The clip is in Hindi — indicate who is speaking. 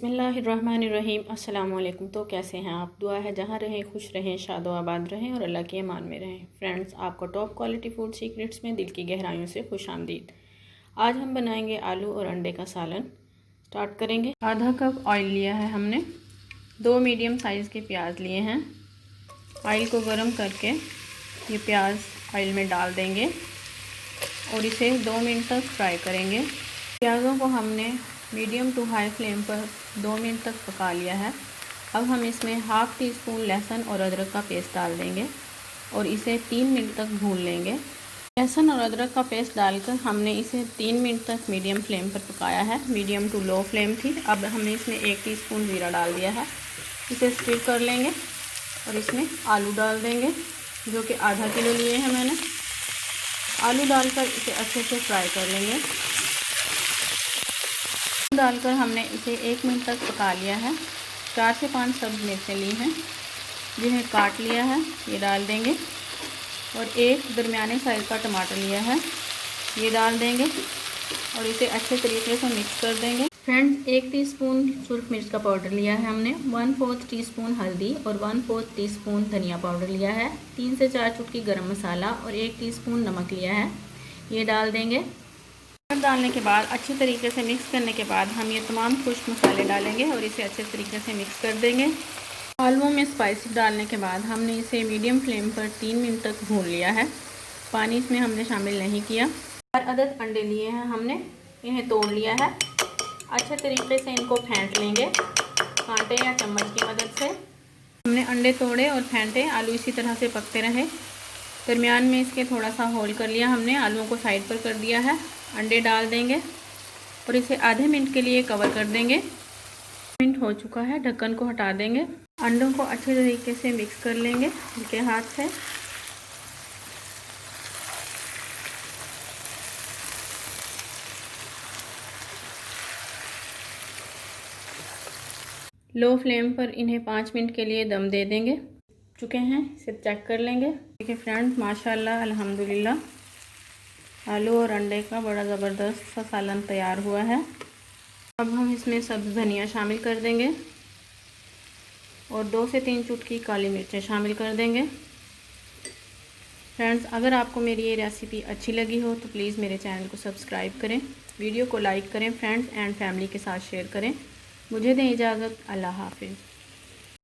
Speaker 1: बिस्मिल्लाहिर्रहमानिर्रहीम। अस्सलाम वालेकुम। तो कैसे हैं आप? दुआ है जहाँ रहें खुश रहें, शादो आबाद रहें और अल्लाह के ईमान में रहें। फ्रेंड्स, आपको टॉप क्वालिटी फूड सीक्रेट्स में दिल की गहराइयों से खुश आमदीद। आज हम बनाएंगे आलू और अंडे का सालन। स्टार्ट करेंगे। आधा कप ऑयल लिया है हमने। 2 मीडियम साइज़ के प्याज लिए हैं। ऑयल को गर्म करके ये प्याज ऑयल में डाल देंगे और इसे 2 मिनट तक फ्राई करेंगे। प्याज़ों को हमने मीडियम टू हाई फ्लेम पर 2 मिनट तक पका लिया है। अब हम इसमें हाफ़ टी स्पून लहसुन और अदरक का पेस्ट डाल देंगे और इसे 3 मिनट तक भून लेंगे। लहसुन और अदरक का पेस्ट डालकर हमने इसे 3 मिनट तक मीडियम फ्लेम पर पकाया है। मीडियम टू लो फ्लेम थी। अब हमने इसमें 1 टीस्पून ज़ीरा डाल दिया है। इसे स्टिर कर लेंगे और इसमें आलू डाल देंगे, जो कि आधा किलो लिए हैं मैंने। आलू डालकर इसे अच्छे से फ्राई कर लेंगे। डालकर हमने इसे 1 मिनट तक पका लिया है। 4 से 5 सब्ज़ मिर्चें ली हैं जिन्हें काट लिया है, ये डाल देंगे। और 1 दरमियाने साइज़ का टमाटर लिया है, ये डाल देंगे और इसे अच्छे तरीके से मिक्स कर देंगे। फ्रेंड्स, 1 टीस्पून सुरख मिर्च का पाउडर लिया है हमने, 1/4 टीस्पून हल्दी और 1/4 टीस्पून धनिया पाउडर लिया है, 3 से 4 चुटकी गरम मसाला और 1 टीस्पून नमक लिया है, ये डाल देंगे। डालने के बाद अच्छी तरीके से मिक्स करने के बाद हम ये तमाम खुश्क मसाले डालेंगे और इसे अच्छे तरीके से मिक्स कर देंगे। आलूओं में स्पाइसेस डालने के बाद हमने इसे मीडियम फ्लेम पर 3 मिनट तक भून लिया है। पानी इसमें हमने शामिल नहीं किया। 4 अदद अंडे लिए हैं हमने, इन्हें तोड़ लिया है। अच्छे तरीके से इनको फेंट लेंगे कांटे या चम्मच की मदद से। हमने अंडे तोड़े और फेंटे। आलू इसी तरह से पकते रहे। दरमियान में इसके थोड़ा सा होल कर लिया हमने। आलूओं को साइड पर कर दिया है। अंडे डाल देंगे और इसे आधे मिनट के लिए कवर कर देंगे। मिनट हो चुका है, ढक्कन को हटा देंगे। अंडों को अच्छे तरीके से मिक्स कर लेंगे हल्के हाथ से। लो फ्लेम पर इन्हें 5 मिनट के लिए दम दे देंगे। चुके हैं, इसे चेक कर लेंगे। देखिए फ्रेंड्स, माशाल्लाह अल्हम्दुलिल्लाह, आलू और अंडे का बड़ा ज़बरदस्त सा सालन तैयार हुआ है। अब हम इसमें सब्ज़ धनिया शामिल कर देंगे और 2 से 3 चुटकी काली मिर्चें शामिल कर देंगे। फ्रेंड्स, अगर आपको मेरी ये रेसिपी अच्छी लगी हो तो प्लीज़ मेरे चैनल को सब्सक्राइब करें, वीडियो को लाइक करें, फ्रेंड्स एंड फैमिली के साथ शेयर करें। मुझे दें इजाज़त। अल्लाह हाफिज़।